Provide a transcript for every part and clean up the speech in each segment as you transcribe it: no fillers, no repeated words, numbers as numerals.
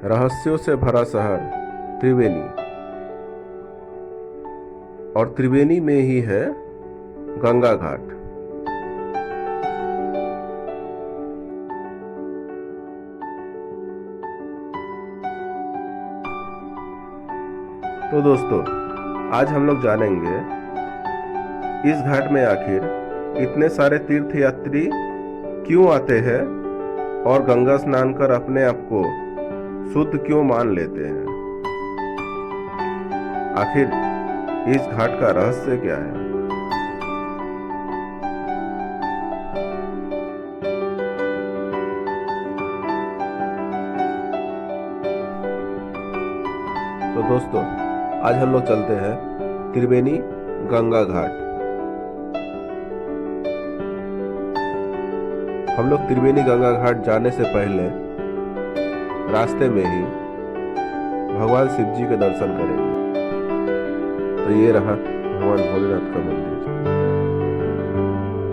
रहस्यों से भरा शहर त्रिवेणी, और त्रिवेणी में ही है गंगा घाट। तो दोस्तों, आज हम लोग जानेंगे इस घाट में आखिर इतने सारे तीर्थयात्री क्यों आते हैं और गंगा स्नान कर अपने आप को शुद्ध क्यों मान लेते हैं। आखिर इस घाट का रहस्य क्या है। तो दोस्तों, आज हम लोग चलते हैं त्रिवेणी गंगा घाट। हम लोग त्रिवेणी गंगा घाट जाने से पहले रास्ते में ही भगवान शिव जी के दर्शन करेंगे। तो ये रहा भगवान भोलेनाथ का मंदिर,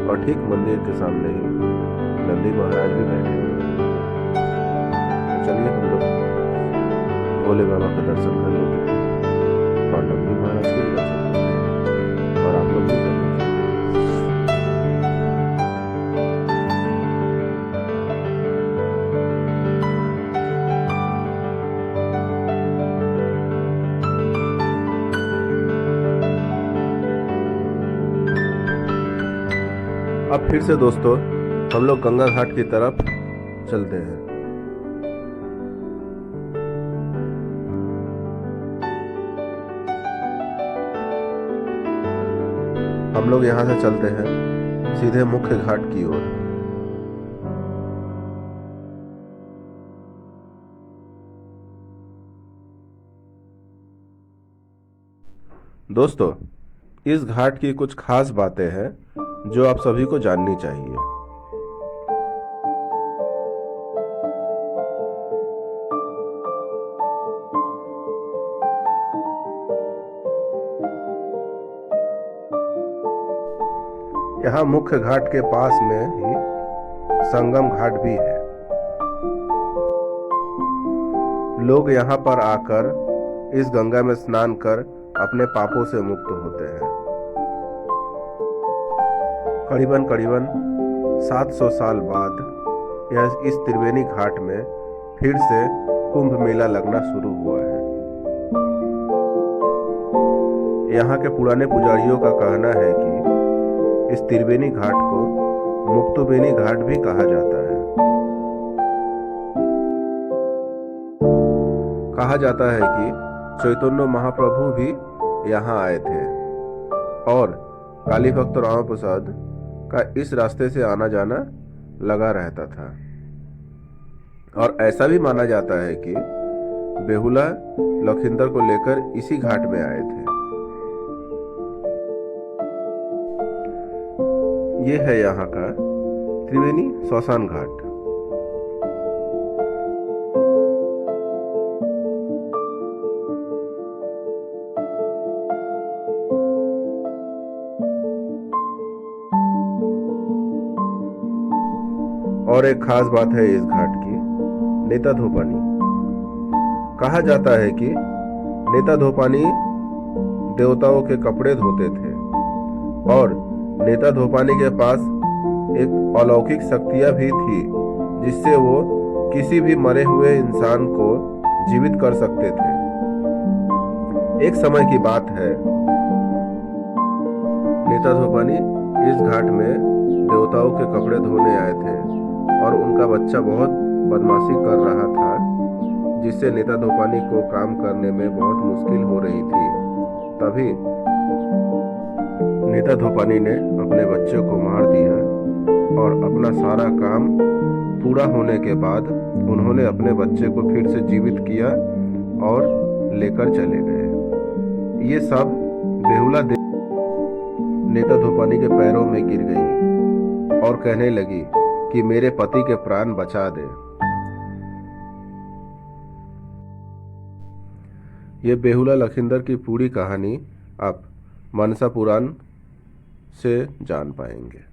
और ठीक मंदिर के सामने ही नंदी महाराज भी बैठे हुए हैं। तो चलिए हम लोग भोले बाबा का दर्शन कर लेते हैं और नंदी महाराज के भी दर्शन करते हैं, और आप लोग भी कर लीजिए। अब फिर से दोस्तों हम लोग गंगा घाट की तरफ चलते हैं। हम लोग यहाँ से चलते हैं सीधे मुख्य घाट की ओर। दोस्तों, इस घाट की कुछ खास बातें हैं जो आप सभी को जाननी चाहिए। यहाँ मुख्य घाट के पास में ही संगम घाट भी है। लोग यहाँ पर आकर इस गंगा में स्नान कर अपने पापों से मुक्त होते हैं। करीबन 700 साल बाद यह इस त्रिवेणी घाट में फिर से कुंभ मेला लगना शुरू हुआ है। यहाँ के पुराने पुजारियों का कहना है कि इस त्रिवेणी घाट को मुक्तोबेनी घाट भी कहा जाता है। कहा जाता है कि चैतन्य महाप्रभु भी यहाँ आए थे और काली भक्त राम प्रसाद का इस रास्ते से आना जाना लगा रहता था। और ऐसा भी माना जाता है कि बेहुला लखींदर को लेकर इसी घाट में आए थे। ये है यहाँ का त्रिवेणी श्मशान घाट। और एक खास बात है इस घाट की, नेता धोपानी। कहा जाता है कि नेता धोपानी देवताओं के कपड़े धोते थे और नेता धोपानी के पास एक अलौकिक शक्तियां भी थी जिससे वो किसी भी मरे हुए इंसान को जीवित कर सकते थे। एक समय की बात है, नेता धोपानी इस घाट में देवताओं के कपड़े धोने आए थे और उनका बच्चा बहुत बदमाशी कर रहा था, जिससे नेता धोपानी को काम करने में बहुत मुश्किल हो रही थी। तभी नेता धोपानी ने अपने बच्चे को मार दिया और अपना सारा काम पूरा होने के बाद उन्होंने अपने बच्चे को फिर से जीवित किया और लेकर चले गए। ये सब बेहुला नेता धोपानी के पैरों में गिर गई और कहने लगी कि मेरे पति के प्राण बचा दे। ये बेहुला लखींदर की पूरी कहानी आप मनसा पुराण से जान पाएंगे।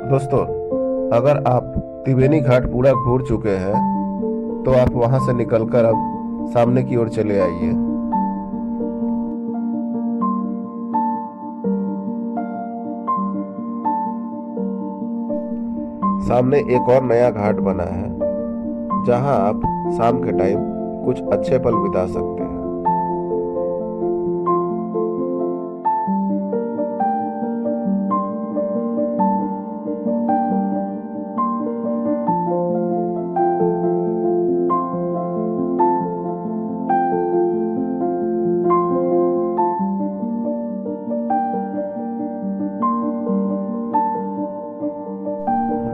दोस्तों, अगर आप त्रिवेणी घाट पूरा घूर चुके हैं तो आप वहां से निकलकर अब सामने की ओर चले आइए। सामने एक और नया घाट बना है जहां आप शाम के टाइम कुछ अच्छे पल बिता सकते हैं।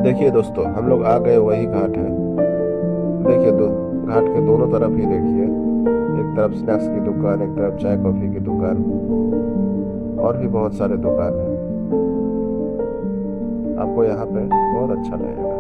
देखिए दोस्तों, हम लोग आ गए वही घाट है। देखिए घाट के दोनों तरफ ही देखिए, एक तरफ स्नैक्स की दुकान, एक तरफ चाय कॉफी की दुकान, और भी बहुत सारे दुकान हैं। आपको यहाँ पे बहुत अच्छा लगेगा।